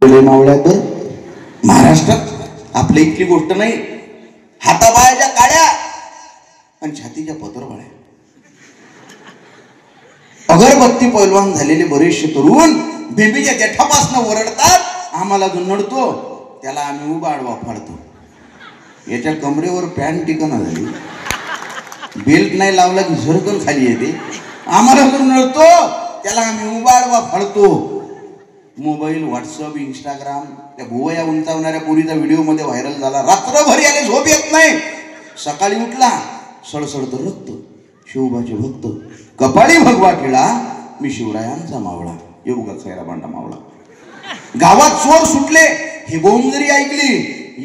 मावळ्यात महाराष्ट्रात आपल्या इथली गोष्ट नाही. हाताबायाच्या काड्या आणि छातीच्या पत्रवाळ्या. अगरबत्ती पैलवान झालेले बरेचसे तरुण बेबीच्या देठापासून ओरडतात, आम्हाला जो नडतो त्याला आम्ही उभा आडवा फाडतो. याच्या कमरेवर पॅन्ट टिकना झाली, बेल्ट नाही लावला की झरकन खाली येते. आम्हाला जो नडतो त्याला आम्ही उभा आडवा फाडतो. मोबाईल, व्हॉट्सअप, इंस्टाग्राम, त्या भुवया उंचावणाऱ्या पोरीचा व्हिडिओ मध्ये व्हायरल झाला. रात्रभर याने झोप येत नाही. सकाळी उठला, सळसळत रक्त, शिवबाचे भक्त, कपाळी भगवा केला, मी शिवरायांचा मावळा, येऊगा खैरा बांडा मावळा. गावात चोर सुटले हे बोंब जरी ऐकली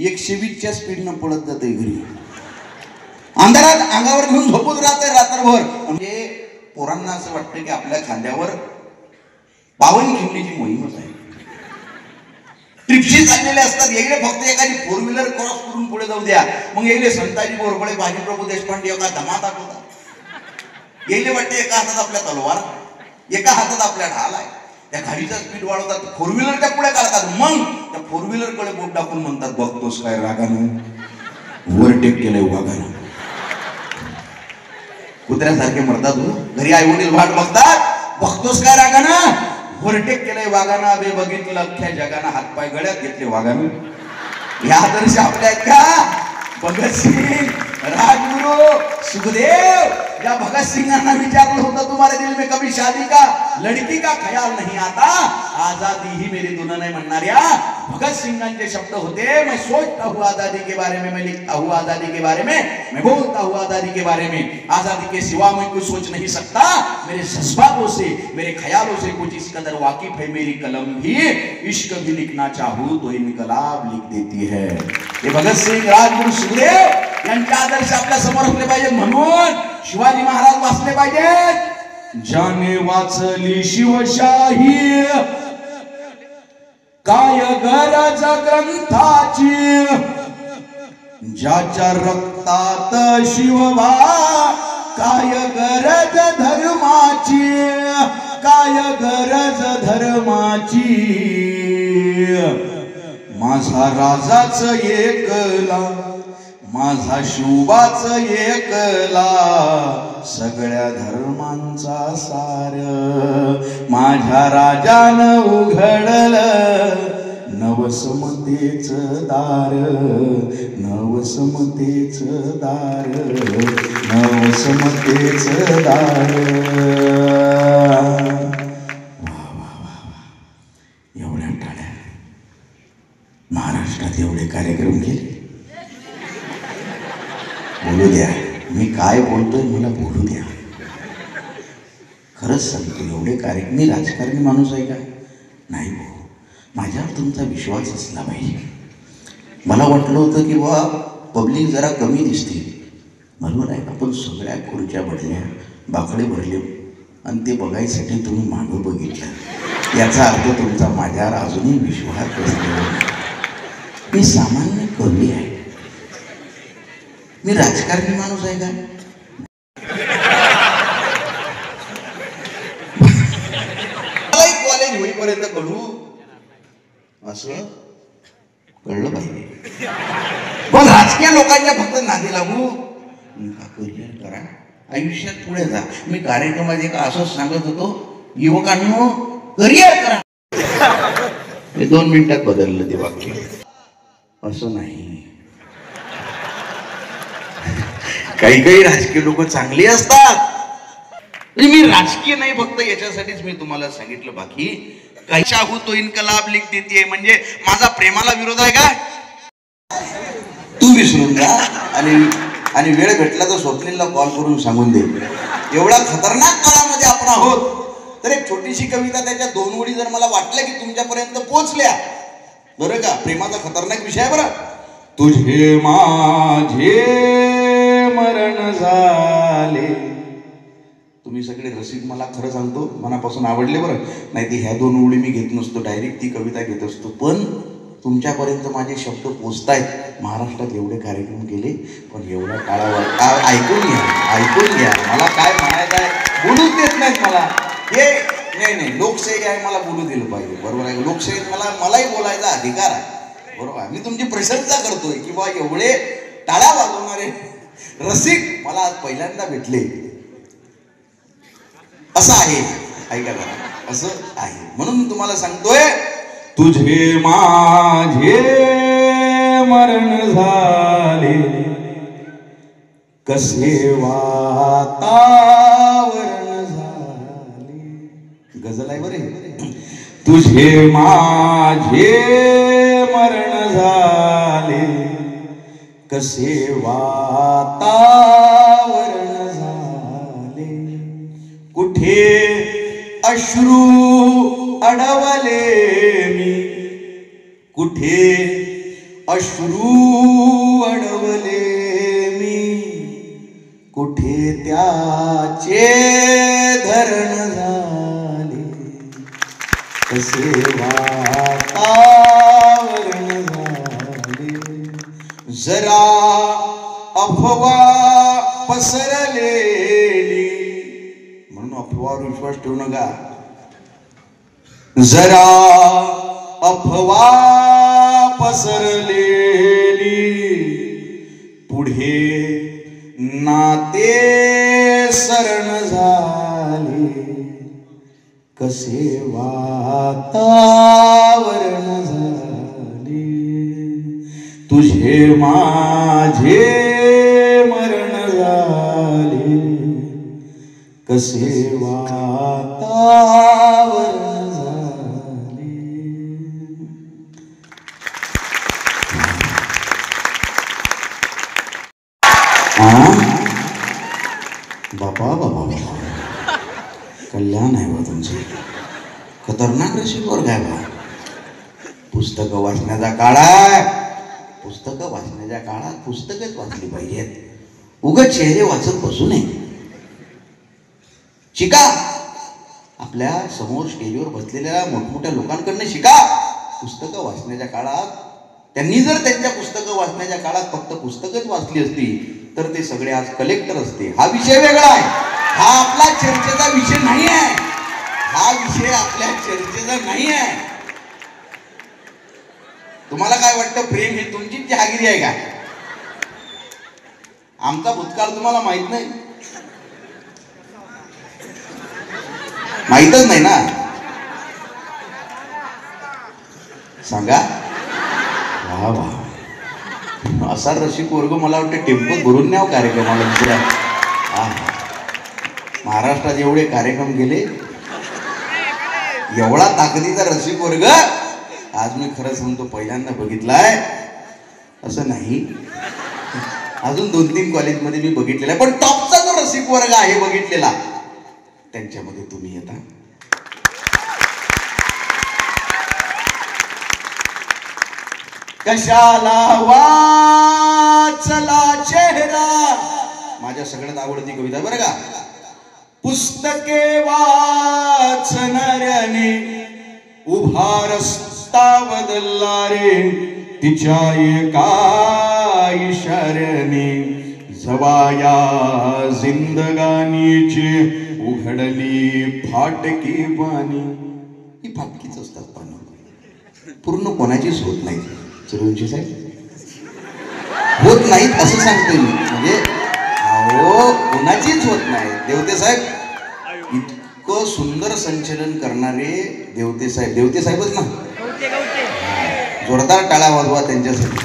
120च्या स्पीडनं पळत जाते घरी. अंधारात अंगावर घेऊन झोपत राहते रात्रभर. म्हणजे पोरांना असं वाटतं की आपल्या खांद्यावर पावन खिंडीची मोहीमच आहे. ट्रिपशी चाललेले असतात. येईले फक्त एखादी 4 व्हीलर क्रॉस करून पुढे जाऊ द्या, मग येईले संताजी बोरबळे, बाजीप्रभू देशपांडे एका धमात होता. येईले वाटते एका हातात आपल्या तलवार, एका हातात आपल्या ढाल आहे. त्या गाडीचा स्पीड वाढवतात, 4 व्हीलरच्या पुढे काढतात. मग त्या 4 व्हीलर कडे बोट टाकून म्हणतात, बघतोस काय रागानं, ओव्हरटेक केलंय वागानं. कुत्र्यासारखे मरतात हो. घरी आई वडील वाट बघतात, बघतोस काय रागानं, ओव्हरटेक केलंय वागानं. बे बघितलं अख्ख्या जगानं, हातपाय गळ्यात घेतले वागानं. या आदर्श आपल्या आहेत का? भगतसिंग, राजगुरु, सुखदेव. या भगत सिंगांना विचारलं होतं, तुम्हारे दिल में कभी शादी का लड़की का ख्याल नहीं आता, आजादी ही मेरी दुल्हन है म्हणणाऱ्या भगत सिंगांचे शब्द होते. मैं सोचता हूँ आजादी के बारे में, मैं लिखता हूँ आजादी के बारे में, मैं बोलता हूँ आजादी के बारे में. आजादी के सिवा मैं कुछ सोच नहीं सकता. मेरे जज्बातों से, मेरे ख्यालों से कुछ इस कदर वाकिफ है मेरी कलम भी. इश्क भी लिखना चाहूँ तो इनकलाब लिख देती है. हे भगत सिंग, राजगुरु, सुखदेव यांचे आदर्श आपल्या समोर असले पाहिजे. म्हणून शिवाजी महाराज वाचले पाहिजेत. जाने वाचली शिवशाही, काय गरज ग्रंथाची, ज्याच्या रक्तात शिवबा, काय गरज धर्माची, काय गरज धर्माची. माझा राजाच एकला, माझा शिवबाच एकला, सगळ्या धर्मांचा सार. माझ्या राजानं उघडलं नवसमतेच दार, नवसमतेच दार, नवसमतेच दार. वा वा वा, एवढ्या टाळ्या. महाराष्ट्रात एवढे कार्यक्रम केले. बोलू द्या, मी काय बोलतोय मला बोलू द्या. खरंच सांगतो, एवढे कार्यक्रम. मी राजकारणी माणूस आहे का? नाही हो. माझ्यावर तुमचा विश्वास असला पाहिजे. मला वाटलं होतं की बा पब्लिक जरा कमी दिसते, बरोबर आहे. आपण सगळ्या खुर्च्या भरल्या, बाकडे भरले, आणि ते बघायसाठी तुम्ही मागं बघितलं. याचा अर्थ तुमचा माझ्यावर अजूनही विश्वास बसलेला नाही. मी सामान्य कवी आहे. मी राजकारणी माणूस आहे का? कॉलेज होईपर्यंत कळू असं कळलं पाहिजे. पण राजकीय लोकांच्या फक्त नादी लागू करिअर करा, आयुष्यात पुढे जा. मी कार्यक्रमात एक असंच सांगत होतो, युवकांनो करिअर करा. हे 2 मिनिटात बदललं ते वाक्य. असं नाही. काही काही राजकीय लोक चांगली असतात. मी राजकीय नाही, फक्त याच्यासाठीच मी तुम्हाला सांगितलं. बाकी काही चाहू तो इनकलाब लिख देते, म्हणजे माझा प्रेमाला विरोध आहे का? तू विसरून जा आणि वेळ भेटला तर स्वप्नीलला कॉल करून सांगून दे. एवढा खतरनाक काळामध्ये आपण आहोत. तर एक छोटीशी कविता, त्याच्या 2 ओळी जर मला वाटलं की तुमच्यापर्यंत पोहोचल्या, बरं का? प्रेमाचा खतरनाक विषय आहे बरं. तुझे माझे मरण झाले. तुम्ही सगळे रसिक, मला खरं सांगतो, मनापासून आवडले बरं. नाही ती ह्या 2 ओळी मी घेत नसतो, डायरेक्ट ती कविता घेत असतो. पण तुमच्यापर्यंत माझे शब्द पोचतायत. महाराष्ट्रात एवढे कार्यक्रम केले, पण एवढा काळावर ऐकून घ्या, ऐकून घ्या. मला काय म्हणायचं आहे, बोलूच देत नाहीत मला. हे नाही लोकशाही आहे, मला बोलू दिलं पाहिजे, बरोबर आहे. लोकशाहीत मलाही बोलायचा अधिकार आहे, बरोबर आहे. मी तुमची प्रशंसा करतोय की बा एवढे टाळ्या वाजवणारे रसिक मला आज पहिल्यांदा भेटले. असं आहे, ऐका जरा, असं आहे. म्हणून मी तुम्हाला सांगतोय, तुझे माझे मरण झाले, कसे वातावरण झाले. गजल आहे बरे. तुझे माझे मरण झाले, कसे वातावरण झाले. कुठे अश्रू अडवले मी, कुठे अश्रू अडवले मी, कुठे त्याचे धरण झाले, कसे वातावरण झाले. जरा अफवा पसरलेली, म्हणून अफवावर विश्वास ठेवू नका. जरा अफवा पसरलेली, पुढे नाते सरण झाले, कसे वातावरण झाले. तुझे माझे मरण झाले, कसे वातावरण झाले. बाबा बाबा बाबा, कल्याण आहे बा तुमचे. खतरनाक रसिक वर्ग आहे बा. पुस्तकं वाचण्याचा काळ आहे. पुस्तकं वाचण्याच्या काळात पुस्तकच वाचली पाहिजेत. उगाच चेहरे वाचत बसू नये. शिका. आपल्या समोर स्टेजवर बसलेल्या मोठमोठ्या लोकांकडनं शिका. पुस्तकं वाचण्याच्या काळात त्यांनी जर त्यांच्या पुस्तकं वाचण्याच्या काळात फक्त पुस्तकच वाचली असती तर ते सगळे आज कलेक्टर असते. हा विषय वेगळा आहे. हा आपला चर्चेचा विषय नाही आहे. हा विषय आपल्या चर्चेचा नाही आहे. तुम्हाला काय वाटतं, प्रेम ही तुमचीच जहागिरी आहे का? आमचा भूतकाळ तुम्हाला माहित नाही? माहितच नाही ना? सांगा. वा वा, असा रसिक वर्ग मला वाटतं टेम्पोत भरून न्याव कार्यक्रमाला दुसऱ्या. महाराष्ट्रात एवढे कार्यक्रम गेले, एवढा ताकदीचा रसिक वर्ग आज मी खरं सांगतो पहिल्यांदा बघितलाय. असं नाही, अजून 2-3 कॉलेजमध्ये मी बघितलेला आहे, पण टॉपचा जो रसिक वर्ग आहे बघितलेला, त्यांच्यामध्ये तुम्ही येता. कशाला वाचला चेहरा, माझ्या सगळ्यात आवडती कविता बरं का. पुस्तके वाचणाऱ्याने उभा रस्ता बदलला रे, तिच्या एका इशाऱ्याने जवाया जिंदगानीची उघडली फाटकी पाणी. ही फाटकीच असतात पाणी, पूर्ण कोणाचीच होत नाही. चिरंजीव साहेब होत नाहीत असं सांगतोय मी. म्हणजे अहो कोणाचीच होत नाही. देवते साहेब, इतकं सुंदर संचलन करणारे देवते साहेब, देवते साहेबच ना, जोरदार टाळ्या वाजवा त्यांच्यासाठी.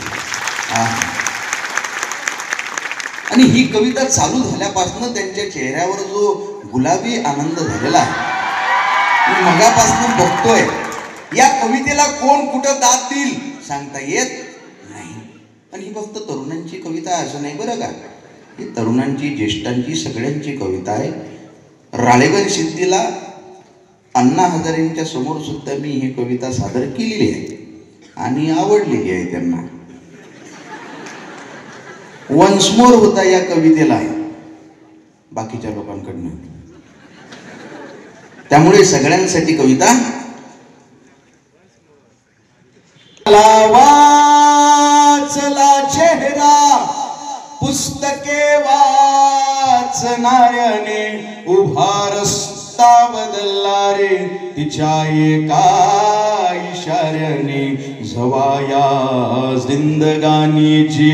आणि ही कविता चालू झाल्यापासून त्यांच्या चेहऱ्यावर जो गुलाबी आनंद झालेला आहे, मी मगापासून बघतोय. या कवितेला कोण कुठं दाद देईल सांगता येत नाही. आणि ही फक्त तरुणांची कविता आहे असं नाही बरं का. ही तरुणांची, ज्येष्ठांची, सगळ्यांची कविता आहे. राळेगण सिद्धीला अण्णा हजारेंच्या समोर सुद्धा मी ही कविता सादर केलेली आहे आणि आवडलेली आहे त्यांना. वन्स मोर होता या कवितेला बाकीच्या लोकांकडनं. त्यामुळे सगळ्यांसाठी कविता. वाचला चेहरा, पुस्तके वाचणाऱ्याने उभा रस्ता रस्ता बदलला रे तिच्या एका इशाऱ्याने. जवाया जिंदगानीची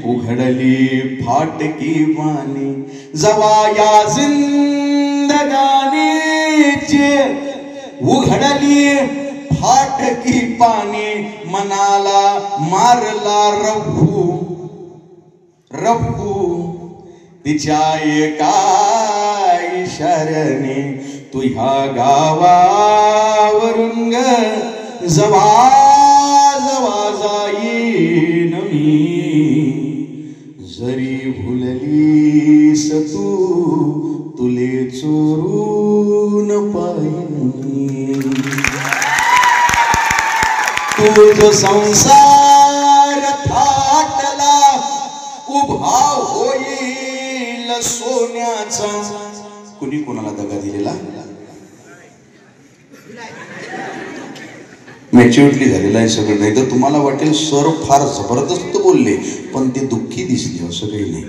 उघडली फाटकी वाणी. जवाया जिंदगानीची उघडली फाटकी पाणी. मनाला मारला रघु रघु तिच्या एका इशाऱ्याने. तुझ्या गावावरून ग जवा जवा जाईन मी. जरी भुललीस तू तुले चोरून पाहिन. तुझ संसार थाटला उभा होईल सोन्याचा. कुणी कोणाला दगा दिलेला? मॅच्युरिटी झालेला आहे सगळं. नाही तर तुम्हाला वाटेल सर फार जबरदस्त बोलले पण ते दुःखी दिसले. असं काही नाही,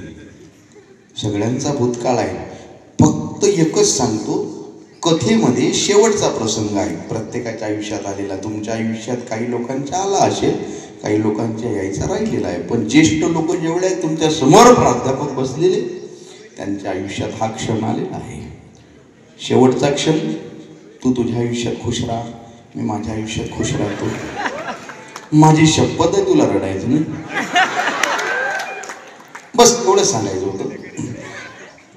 सगळ्यांचा भूतकाळ आहे. फक्त एकच सांगतो, कथेमध्ये शेवटचा प्रसंग आहे प्रत्येकाच्या आयुष्यात आलेला. तुमच्या आयुष्यात काही लोकांच्या आला असेल, काही लोकांच्या यायचा राहिलेला आहे. पण ज्येष्ठ लोक जेवढे आहेत तुमच्या समोर प्राध्यापक बसलेले, त्यांच्या आयुष्यात हा क्षण आलेला आहे. शेवटचा क्षण. तू तुझ्या आयुष्यात खुश राहा, मी माझ्या आयुष्यात खुश राहतो. माझी शपथ आहे तुला रडायचं नाही, बस एवढं सांगायचं होतं.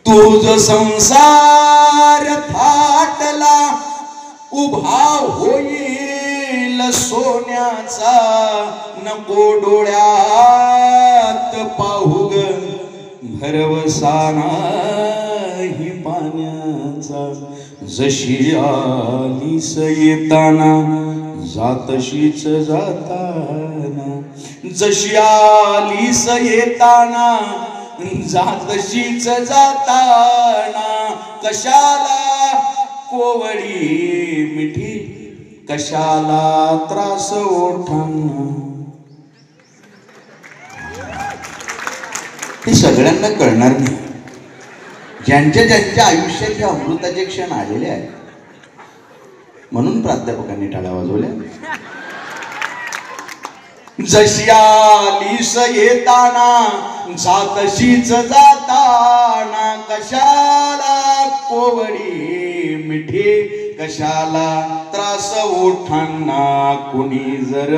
तुझ संसार थाटला उभा होईल सोन्याचा. नको डोळ्यात पाहू ग भरवसा नाही पाण्याचा. जशी आलीस येताना जातशीच जाताना. जशी आलीस येताना जातशीच जाताना. कशाला कोवळी मिठी, कशाला त्रास ओठांना. हे सगळ्यांना कळणार नाही. ज्यांच्या ज्यांच्या आयुष्यात हे अमृताचे क्षण आलेले आहेत, म्हणून प्राध्यापकांनी टाळ्या वाजवल्या. जशी आलीस येताना जातशीच जाताना. कशाला कोवळी मिठी, कशाला त्रास ओठांना. कुणी जर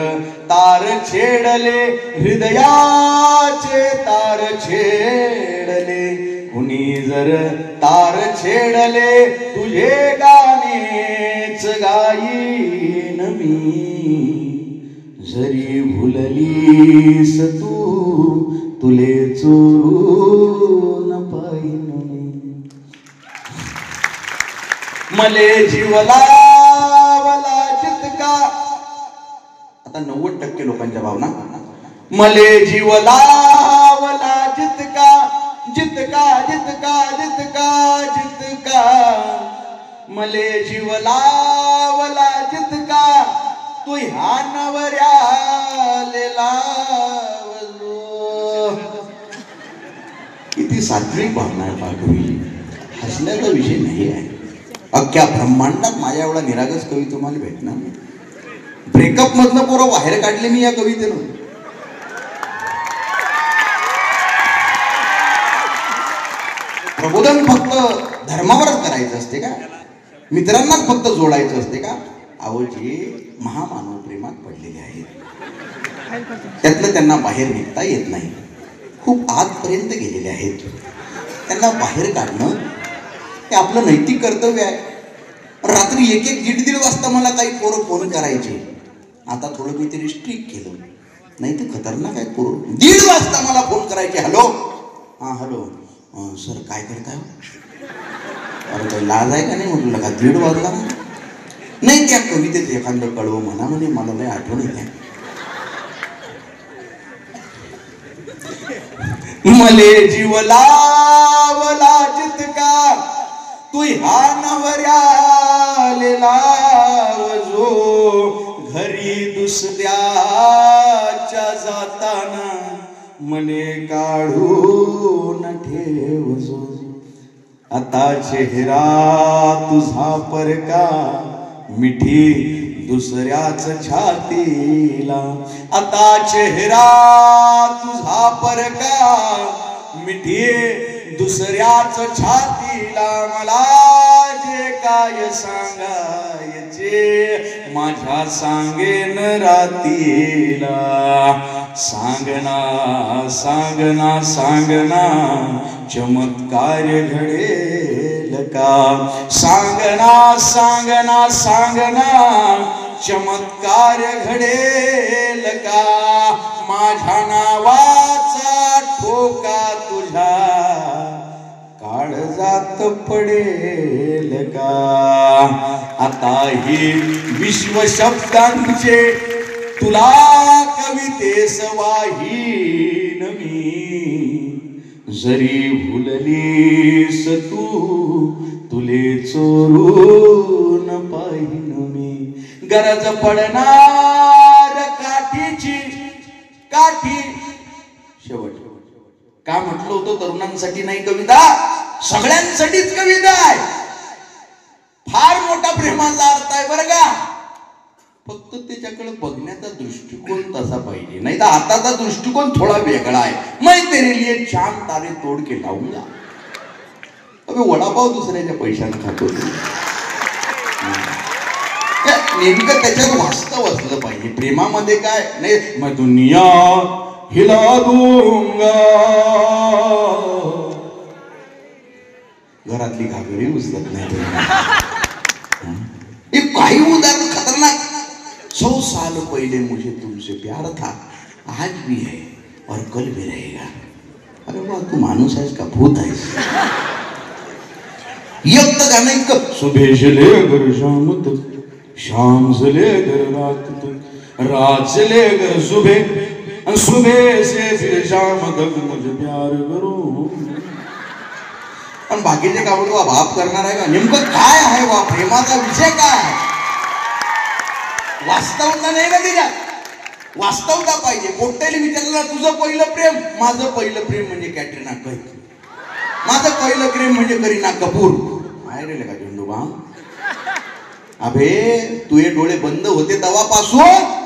तार छेडले हृदयाचे तार छेडले. कुणी जर तार छेडले तुझे गाणेच गाईन मी. जरी भुललीस तू तुले चोरून पाहिन. मले जीवलावला जितका. आता 90% लोकांच्या भावना. मले जीवलावला जितका जितका जितका जितका जितका. मले जीवलावला जितका तू ह्या नवऱ्याले लावलो. किती सात्विक भावना आहे पाठवी. हसण्याचा विषय नाही आहे. अख्ख्या ब्रह्मांडात माझ्या एवढा निरागस कवी तुम्हाला भेटणार नाही. ब्रेकअप मधनं पोरं बाहेर काढले मी या कवितेनं. प्रबोधन फक्त धर्मावरच करायचं असते का? मित्रांनाच फक्त जोडायचं असते का? अहो जे महामानव प्रेमात पडलेले आहेत त्यातलं त्यांना बाहेर निघता येत नाही. खूप आतपर्यंत गेलेले आहेत. त्यांना बाहेर काढणं हे आपलं नैतिक कर्तव्य आहे. रात्री 1-1, 1:30 वाजता मला काही पोरं फोन करायचे. आता थोडं मी तरी स्ट्रिक्ट केलं, नाही तर खतरनाक आहे. पोरं 1:30 वाजता मला फोन करायचे. हॅलो, हां हॅलो सर काय करताय? अरे काही लाज आहे का नाही म्हटलं का 1:30 वाजला? नाही त्या कवितेत एखादं कळवं म्हणा म्हणे, मला नाही आठवण येते. मले जीव लावला जितका तू ह्या नवऱ्याले लावजो. घरी दुसऱ्याच्या जाताना मने काढून ठेवजो. आता चेहरा तुझा परका मिठी दुसऱ्याच छातीला, आता चेहरा तुझा परका मिठी दुसऱ्याच छातीला, मला जे काय सांगायचे माझ्या सांगेन रातीला, सांगना सांगना सांगना चमत्कार घडेल का, सांगना सांगना सांगना चमत्कार घडेल का, माझ्या नावाचा ठोका तुझ्या काळजात पडेल का, आता ही विश्व शब्दांचे तुला कवितेस वाहीन मी, जरी भुललीस तू तुले चोरून पाहिन मी, गरज पडणार काठीची काठी. शेवट का म्हटलं होतं, तरुणांसाठी नाही कविता, सगळ्यांसाठीच कविता आहे. फार मोठा प्रेमाचा अर्थ आहे बरं का, फक्त त्याच्याकडे बघण्याचा दृष्टिकोन तसा पाहिजे, नाही तर आताचा दृष्टिकोन थोडा वेगळा आहे. मैं तेरे लिए चांद तारे तोड के लाऊंगा. अबे वडापाव दुसऱ्याच्या पैशाने खातो, नेमकं त्याच्यात वास्तव असलं पाहिजे. प्रेमामध्ये काय नाही, मैं दुनिया हिला दूंगा, घरातली घागरी उचलत नाही. काही उदाहरण खतरनाक. 100 साल पहले मुझे तुमसे प्यार था, आज भी है और कल भी रहेगा. अरे वाह, तू माणूस आहेस का भूत आहेस? एक तर गाणं इतकं, सुबह से लेकर शाम तक, शाम से लेकर रात तक, रात से लेकर सुबह, सुबह से फिर शाम तक मुझे प्यार करो. पण बाकीचे का म्हणतो बाप करणार आहे का? नेमकं काय आहे वा प्रेमाचा विषय काय आहे? वास्तवता नाही ना त्याच्यात, वास्तवता पाहिजे. कोट्याला विचारलं तुझं पहिलं प्रेम, माझं पहिलं प्रेम म्हणजे कॅटरीना कैफ, माझं पहिलं प्रेम म्हणजे करीना कपूर. माहेर का झेंडूबा, अबे तुझे डोळे बंद होते तेव्हापासून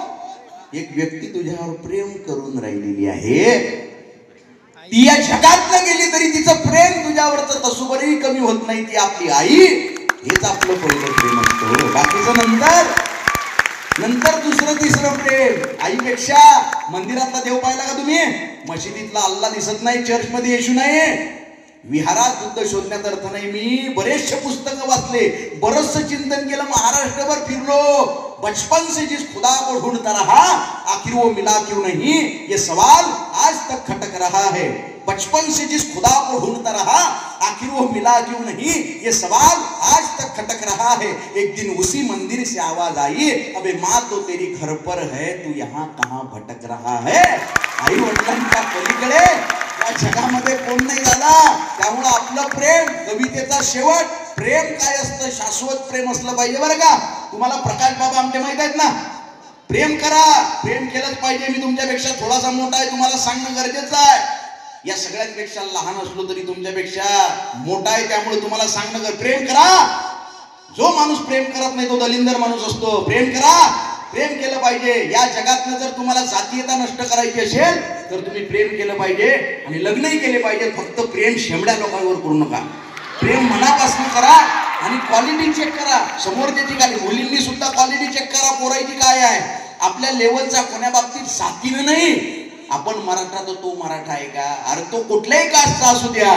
एक व्यक्ती तुझ्यावर प्रेम करून राहिलेली आहे. ती या जगात न गेली तरी तिचं प्रेम तुझ्यावरचं तसुबरही कमी होत नाही. ती आपली आई, हेच आपलं पहिलं प्रेम असतं. बाकीचं नंतर दुसरं तिसरं प्रेम. आईपेक्षा मंदिरातला देव पाहिला का तुम्ही? मशिदीतला अल्ला दिसत नाही, चर्च मध्ये येशू नाही, विहारात बुद्ध शोधण्यात अर्थ नाही. मी बरेचसे पुस्तकं वाचले, बरचसं चिंतन केलं, महाराष्ट्रभर फिरलो. बचपन से जिस खुदा को ढूंढता रहा, आखिर वो मिला क्यों नहीं, ये सवाल आज तक खटक रहा है. बचपन से जिस खुदा को ढूंढता रहा, आखिर वो मिला क्यों नहीं, ये सवाल आज तक खटक रहा है. एक दिन उसी मंदिर से आवाज आई, अबे माँ तो तेरी घर पर है, तू यहाँ कहाँ भटक रहा है. आई वडिलांच्या पलीकडे या जगामध्ये कोण नाही झाला. त्यामुळे आपलं प्रेम, कवितेचा शेवट, प्रेम काय असतं, शाश्वत प्रेम असलं पाहिजे बरं का. तुम्हाला प्रकाश बाबा आमचे माहित आहेत ना. प्रेम करा, प्रेम केलंच पाहिजे. मी तुमच्यापेक्षा थोडासा मोठा आहे, तुम्हाला सांगणं गरजेचं आहे. या सगळ्यांपेक्षा लहान असलो तरी तुमच्यापेक्षा मोठा आहे, त्यामुळे तुम्हाला सांगणं प्रेम करा. जो माणूस प्रेम करत नाही तो दलिंदर माणूस असतो. प्रेम करा, प्रेम केलं पाहिजे. या जगातनं जर तुम्हाला जातीयता नष्ट करायची असेल तर तुम्ही प्रेम केलं पाहिजे आणि लग्नही केले पाहिजे. फक्त प्रेम शेंबड्या लोकांवर करू नका. प्रेम मनापासून करा आणि क्वालिटी चेक करा. समोरच्याची काय, मुलींनी सुद्धा क्वालिटी चेक करा पोरायची काय आहे. आपल्या लेवलचा कोण्या बाबतीत जातीनं नाही. आपण मराठा तर तो मराठा आहे का? अरे तो कुठल्याही कास्टचा असू द्या,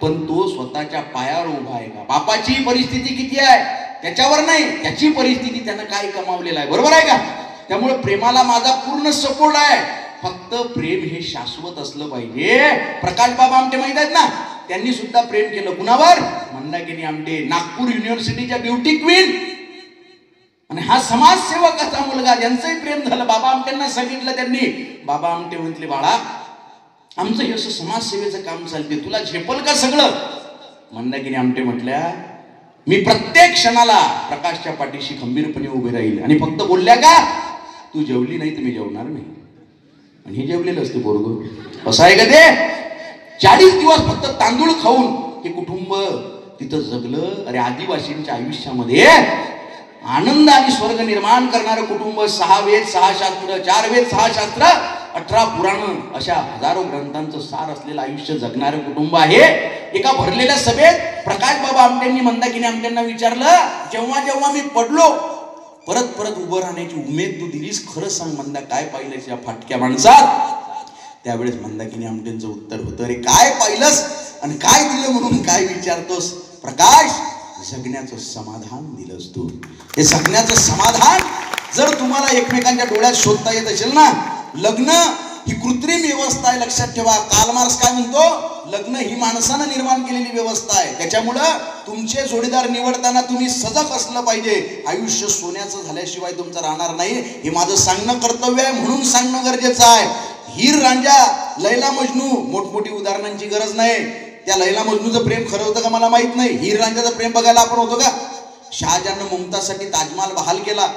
पण तो स्वतःच्या पायावर उभा आहे का? बापाची परिस्थिती किती आहे त्याच्यावर नाही, त्याची परिस्थिती त्यानं काय कमावलेलं आहे, बरोबर आहे का? त्यामुळे प्रेमाला माझा पूर्ण सपोर्ट आहे. फक्त प्रेम हे शाश्वत असलं पाहिजे. प्रकाश बाबा आमटे माहित आहेत ना, त्यांनी सुद्धा प्रेम केलं. कुणावर? मंदाकिनी आमटे, नागपूर युनिव्हर्सिटीच्या ब्युटी क्वीन. आणि हा समाजसेवकाचा मुलगा, ज्यांचंही प्रेम झालं. बाबा आमटेंना सांगितलं त्यांनी. बाबा आमटे म्हटले, बाळा आमचं हे असं समाजसेवेचं काम चालते, तुला झेपल का सगळं? मंदाकिनी आमटे म्हटल्या, मी प्रत्येक क्षणाला प्रकाशच्या पाठीशी खंबीरपणे उभे राहील. आणि फक्त बोलल्या का, तू जेवली नाही तर मी जेवणार नाही. आणि हे जेवलेलं असते पोरगं. असं आहे का ते? 40 दिवस फक्त तांदूळ खाऊन हे कुटुंब तिथं जगलं. अरे आदिवासींच्या आयुष्यामध्ये आनंद आणि स्वर्ग निर्माण करणारं कुटुंब, 6 वेद 6 शास्त्र, 4 वेद 6 शास्त्र, 18 पुराण, अशा हजारो ग्रंथांचं सार असलेलं आयुष्य जगणारं कुटुंब आहे. एका भरलेल्या सभेत प्रकाश बाबा आमटेंनी मंदाकिनी आमटेंना विचारलं, जेव्हा जेव्हा मी पडलो परत परत उभं राहण्याची उमेद तू दिलीस, खरं सांग मंदा काय पाहिलंस या फाटक्या माणसात? त्यावेळेस मंदाकिनी आमटेंचं उत्तर होतं, अरे काय पाहिलंस आणि काय दिलं म्हणून काय विचारतोस? प्रकाश, जगण्याचं समाधान दिलंस तू. हे जगण्याचं समाधान जर तुम्हाला एकमेकांच्या डोळ्यात शोधता येत असेल ना, लग्न ही कृत्रिम व्यवस्था आहे, लक्षात ठेवा. कार्ल मार्क्स काय म्हणतो? लग्न ही माणसानं निर्माण केलेली व्यवस्था आहे. त्याच्यामुळं तुमचे जोडीदार निवडताना तुम्ही सजग असलं पाहिजे. आयुष्य सोन्याचं झाल्याशिवाय तुमचं राहणार नाही, हे माझं सांगणं कर्तव्य आहे, म्हणून सांगणं गरजेचं आहे. हीर रांझा, लैला मजनू, मोठमोठी उदाहरणांची गरज नाही. त्या लैला मजनूचं प्रेम खरं होतं का मला माहित नाही. हीर रांझाचं प्रेम बघायला आपण होतो का? शहाजहाननं मुमताजसाठी ताजमहाल बहाल केला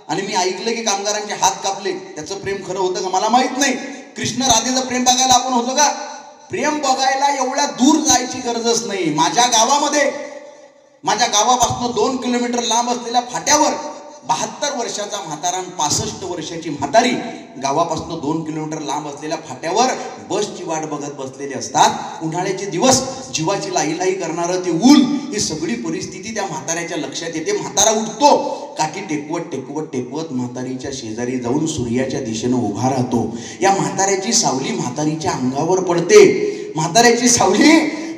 आणि मी ऐकलं की कामगारांचे हात कापले, त्याचं प्रेम खरं होतं का मला माहित नाही. कृष्ण राधेचं प्रेम बघायला आपण होतो का? प्रेम बघायला एवढ्या दूर जायची गरजच नाही. माझ्या गावामध्ये, माझ्या गावापासून 2 किलोमीटर लांब असलेल्या फाट्यावर 72 वर्षाचा म्हातारा, 65 वर्षाची म्हातारी गावापासून 2 किलोमीटर लांब असलेल्या फाट्यावर बसची वाट बघत बसलेले असतात. उन्हाळ्याचे दिवस, जीवाची लाहीलाही करणारं ते ऊन, ही सगळी परिस्थिती त्या म्हाताऱ्याच्या लक्षात येते. म्हातारा उठतो, काठी टेकवत टेकवत टेकवत म्हातारीच्या शेजारी जाऊन सूर्याच्या दिशेनं उभा राहतो. या म्हाताऱ्याची सावली म्हातारीच्या अंगावर पडते. म्हाताऱ्याची सावली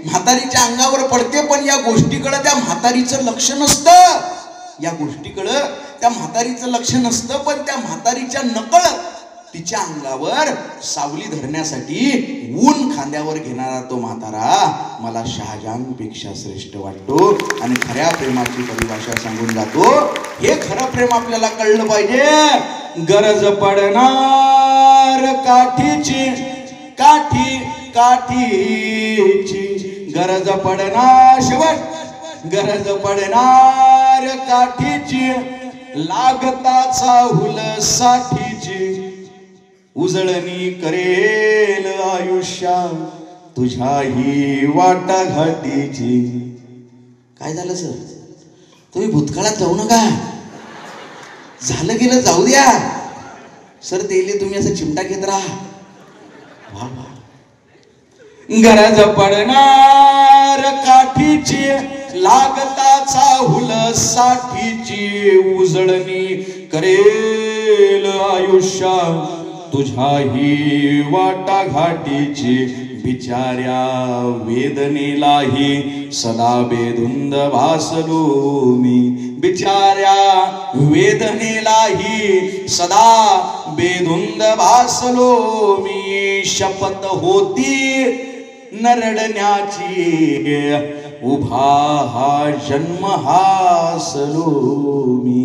म्हातारीच्या अंगावर पडते, पण या गोष्टीकडे त्या म्हातारीचं लक्ष नसतं. या गोष्टीकडं त्या म्हातारीचं लक्ष नसतं, पण त्या म्हातारीच्या नकळत तिच्या अंगावर सावली धरण्यासाठी ऊन खांद्यावर घेणारा तो म्हातारा मला शहाजहानपेक्षा श्रेष्ठ वाटतो आणि खऱ्या प्रेमाची परिभाषा सांगून जातो. हे खरं प्रेम आपल्याला कळलं पाहिजे. गरज पडणार काठीची, काठी काठीची गरज पडणार, शेवट गरज पडणार काठीची, लागता चाहुल साठीची, उजळणी करेल आयुष्या तुझ्याही वाटाघाटीची. काय झालं सर? तुम्ही भूतकाळात जाऊ नका, झालं गेलं जाऊ द्या सर. तेले तुम्ही असं चिमटा घेत राहा. वा वा. गरज पडणार काठीची, लागता चाहुल साठीची, उजळणी करेल आयुष्या तुझ्याही वाटाघाटीची. बिचाऱ्या वेदनेलाही सदा बेधुंद भासलो मी, बिचाऱ्या वेदनेलाही सदा बेधुंद भासलो मी. शपथ होती नरडण्याची, उभा हा जन्म हासलो मी.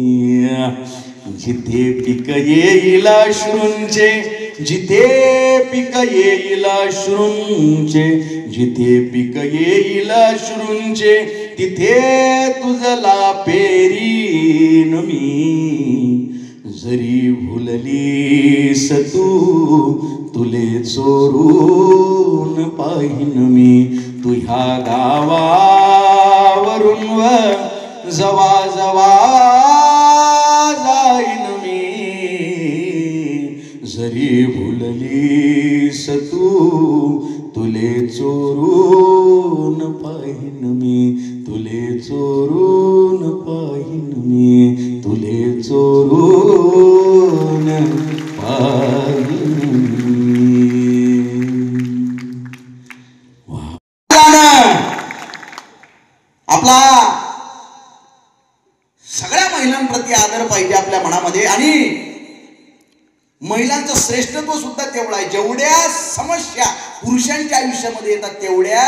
जिथे पिक येईल अश्रूंचे, जिथे पिक येईल अश्रूंचे, जिथे पिक येईल अश्रूंचे, तिथे तुझला पेरीन मी. जरी भुललीस तू तुले चोरून पाहिन मी. तुझ्या गावावरून जवा जवा जाईन मी. जरी भुललीस तू तुले चोरून पाहिन मी, तुले चोरून पाहिन मी, तुले चोरून पाहिन मी. आपला सगळ्या महिलांप्रती आदर पाहिजे आपल्या मनामध्ये, आणि महिलांचं श्रेष्ठत्व सुद्धा तेवढं आहे. जेवढ्या समस्या पुरुषांच्या आयुष्यामध्ये येतात तेवढ्या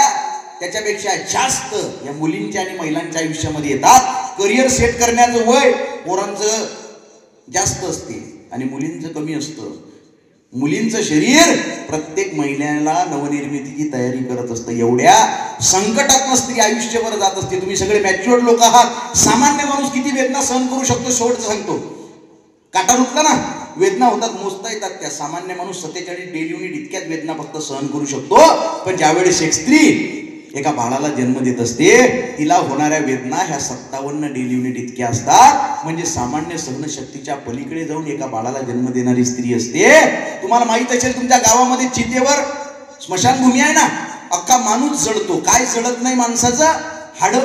त्याच्यापेक्षा जास्त या मुलींच्या आणि महिलांच्या आयुष्यामध्ये येतात. करिअर सेट करण्याचं वय पोरांचं जास्त असते आणि मुलींचं कमी असतं. मुलींचं शरीर प्रत्येक महिन्याला नवनिर्मितीची तयारी करत असतं. एवढ्या संकटात स्त्री आयुष्यभर जात असते. तुम्ही सगळे मॅच्युअर्ड लोक आहात. सामान्य माणूस किती वेदना सहन करू शकतो शेवटचं सांगतो. काटा रुतला ना, वेदना होतात, मोजता येतात त्या. सामान्य माणूस 47 डेली युनिट इतक्यात वेदना फक्त सहन करू शकतो. पण ज्यावेळेस एक स्त्री एका बाळाला जन्म देत असते, तिला होणाऱ्या वेदना ह्या 57 डेली युनिट इतक्या असतात. म्हणजे सामान्य सहनशक्तीच्या पलीकडे जाऊन एका बाळाला जन्म देणारी स्त्री असते. तुम्हाला माहित असेल तुमच्या गावामध्ये चितेवर स्मशानभूमी आहे ना, अख्खा माणूस जळतो. काय जळत नाही माणसाचं? हाड,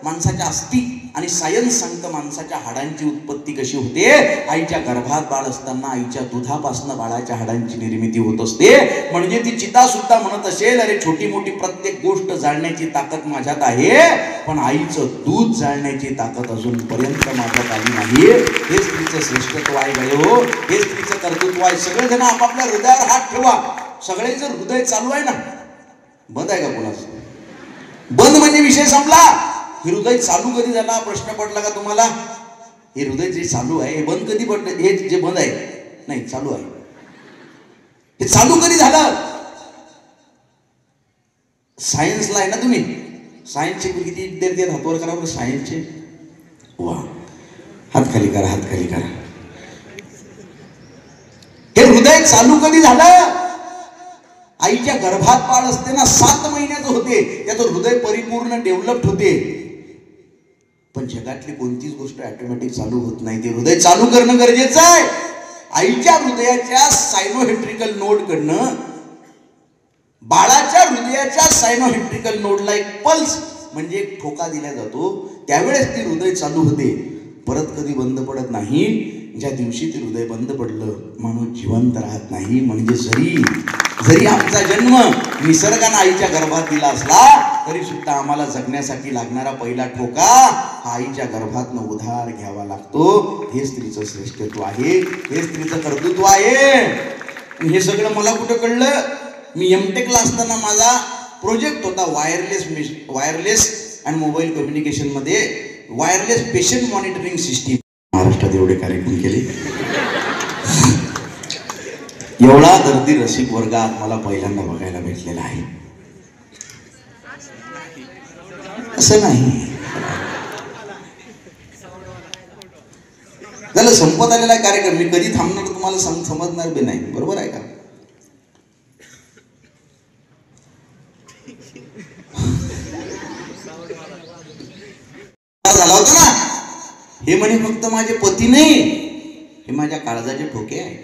माणसाच्या अस्थी. आणि सायन्स सांगतं माणसाच्या हाडांची उत्पत्ती कशी होते. आईच्या गर्भात बाळ असताना आईच्या दुधापासून बाळाच्या हाडांची निर्मिती होत असते. म्हणजे ती चिता सुद्धा म्हणत असेल, अरे छोटी मोठी प्रत्येक गोष्ट जाळण्याची ताकद माझ्यात आहे, पण आईचं दूध जाळण्याची ताकद अजूनपर्यंत माझ्यात आली नाही. हे स्त्रीचं श्रेष्ठत्व आहे गयो, हे स्त्रीचं कर्तृत्व आहे. सगळेजण आपापल्या हृदयावर हात ठेवा. सगळे जर हृदय चालू आहे ना, बंद आहे का कोणाचं? बंद म्हणजे विषय संपला. हे हृदय चालू कधी झाला प्रश्न पडला का तुम्हाला? हे हृदय जे चालू आहे हे बंद कधी पडलं? हे जे बंद आहे नाही चालू आहे, हे चालू कधी झालं? सायन्सला आहे ना तुम्ही, सायन्सचे किती विद्यार्थी आहेत? हातवर करा बरं सायन्सचे. वा, हात खाली करा, हात खाली करा. हे हृदय चालू कधी झालं? आईच्या गर्भात बाळ असते ना, 7 महिन्याचं होते, त्याचं हृदय परिपूर्ण डेव्हलप्ड होते. पण जगातली कोणतीच गोष्ट ऑटोमॅटिक चालू होत नाही. ते हृदय चालू करणं गरजेचं आहे. आईच्या हृदयाच्या सायनोहेट्रिकल नोड कडनं बाळाच्या हृदयाच्या सायनोहेट्रिकल नोडला एक पल्स म्हणजे एक ठोका दिला जातो. त्यावेळेस ती हृदय चालू होते, परत कधी बंद पडत नाही. ज्या दिवशी ते हृदय बंद पडलं माणूस जिवंत राहत नाही. म्हणजे जरी आमचा जन्म निसर्गानं आईच्या गर्भात दिला असला तरी सुद्धा आम्हाला जगण्यासाठी लागणारा पहिला ठोका हा आईच्या गर्भातनं उधार घ्यावा लागतो. हे स्त्रीचं श्रेष्ठत्व आहे, हे स्त्रीचं कर्तृत्व आहे. हे सगळं मला कुठं कळलं? मी एमटेकला असताना माझा प्रोजेक्ट होता वायरलेस अँड मोबाईल कम्युनिकेशन मध्ये वायरलेस पेशंट मॉनिटरिंग सिस्टीम. महाराष्ट्रात एवढे कार्यक्रम केले. एवढा दर्दी रसिक वर्गात मला पहिल्यांदा बघायला भेटलेला आहे. असं नाही झालं, संपत आलेला कार्यक्रम. मी कधी थांबणार तुम्हाला समजणार बी नाही. बरोबर आहे का? झाला होता ना. हे म्हणे फक्त माझे पती नाही, हे माझ्या काळजाचे ठोके आहे.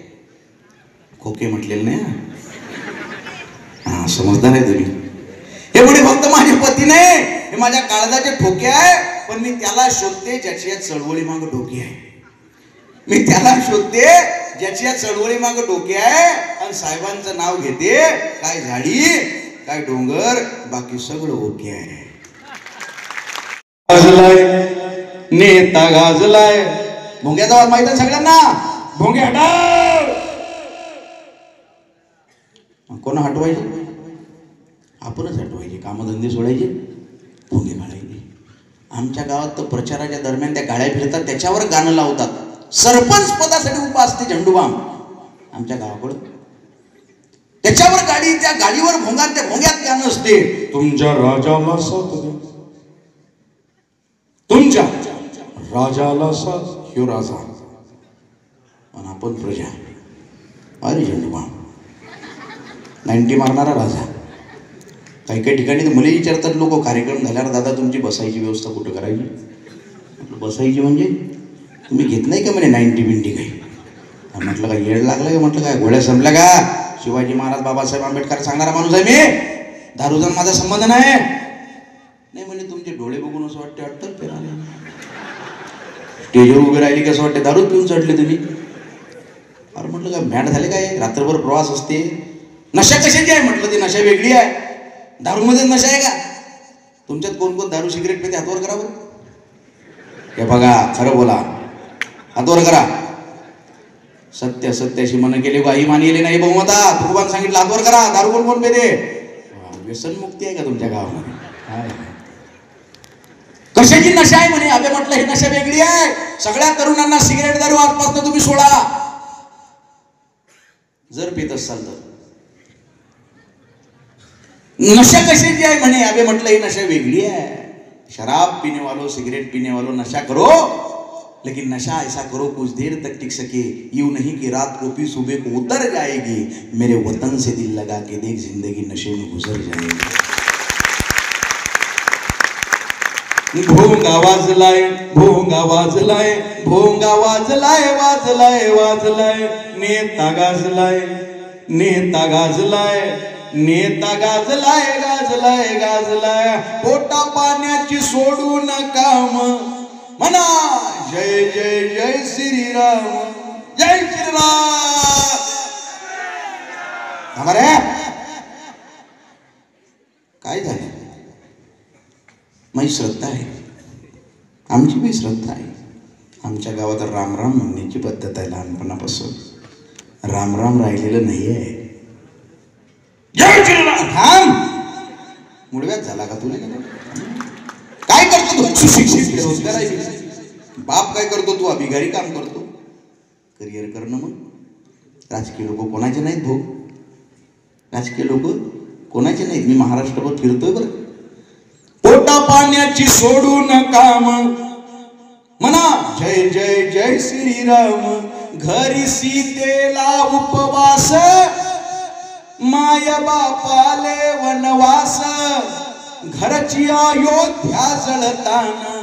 खोके म्हटलेले नाही, हा समजदार आहे तुम्ही. हे म्हणे फक्त माझे पती नाही, हे माझ्या काळजाचे ठोके आहे. पण मी त्याला शोधते ज्याची या चळवळी माग डोके आहे. मी त्याला शोधते ज्याची या चळवळी माग डोके आहे. आणि साहेबांचं नाव घेते. काय झाडी काय डोंगर, बाकी सगळं ओके आहे. नेता गाजलाय. भोंग्याचा आवाज माहित आहे सगळ्यांना? भोंगे हटाव. कोण हटवायचे? आपणच हटवायचे. कामधंदे सोडायचे, भोंगे घालायचे. आमच्या गावात तर प्रचाराच्या दरम्यान त्या गाड्या फिरतात त्याच्यावर गाणं लावतात. सरपंच पदासाठी उभा असते झेंडूबाम आमच्या गावाकडं. त्याच्यावर गाडी, त्या गाडीवर भोंगात, त्या भोंग्यात गाणं असते. तुमच्या राजाला साथ द्या, तुमच्या राजाला साथ. ह्यो राजा आणि आपण प्रजा. अरे झेंडूबाम 90 मारणारा राजा. काही काही ठिकाणी तर मला विचारतात लोक कार्यक्रम झाल्यावर, दादा तुमची बसायची व्यवस्था कुठं करायची? बसायची म्हणजे तुम्ही घेत नाही का म्हणे 90 बिंटी काही? म्हटलं काय येड लागलं का? म्हटलं काय गोळ्या संपल्या का? शिवाजी महाराज बाबासाहेब आंबेडकर सांगणारा माणूस आहे मी. दारूचा माझा संबंध नाही. नाही म्हणजे तुमचे डोळे बघून असं वाटते अट्टल पेराले. स्टेजवर उभे राहिली कसं वाटते दारू पिऊन चढले तुम्ही. अरे म्हटलं काय मॅट झाले काय? रात्रभर प्रवास असते. नशा कशाची आहे? म्हटलं ती नशा वेगळी आहे. दारूमध्ये नशा आहे का? तुमच्यात कोण कोण दारू सिगरेट पिते? हातवर करा बरं. हे बघा, खरं बोला, हातवर करा. सत्य सत्याशी मन केले बाई मानिले नाही बहुमता. तुकोबान सांगितलं हातवर करा. दारू कोण कोण पिते? व्यसन मुक्ती आहे का तुमच्या गावामध्ये? कशाची नशा आहे म्हणे? अबे म्हटलं ही नशा वेगळी आहे. सगळ्या तरुणांना सिगरेट दारू आजपासून तुम्ही सोडा जर पित असाल तर. नशा कशाची आहे म्हणे? अबे म्हटलं ही नशा वेगळी है. शराब पीने वालों, सिगरेट पीने वालों नशा करो, लेकिन नशा ऐसा करो कुछ देर तक टिक सके, यूं नहीं कि रात को पी सुबह को उतर जाएगी, मेरे वतन से दिल लगा के देख जिंदगी नशे में गुजर जाएगी. भोंगा वाजलाय भोंगा वाजलाय भोंगा वाजलाय वाजलाय वाजलाय नेता गाजलाय नेता गाजलाय नेता गाजलाय गाजलाय गाजलाय पोटा पाण्याची सोडू नका म्हणा जय जय जय श्रीराम जय श्रीराम. हमारे काय झालं? माझी श्रद्धा आहे, आमची बी श्रद्धा आहे. आमच्या गावात रामराम म्हणण्याची पद्धत आहे लहानपणापासून. रामराम राहिलेलं नाही आहे. जय श्रीराम. थांब, मुडव्यात झाला का तुला? काय करतो तू? सुशिक्षित बेरोजगार आहे. बाप काय करतो? तू अभिगारी काम करतो. करिअर करणं मग. राजकीय लोक कोणाचे नाहीत भाऊ, राजकीय लोक कोणाचे नाहीत. मी महाराष्ट्रभर फिरतोय बरं. पोटा पाण्याची सोडू नका म्हणा जय जय जय श्रीराम. घरी सीतेला उपवास माया बापाले वनवास. घरची अयोध्या जळताना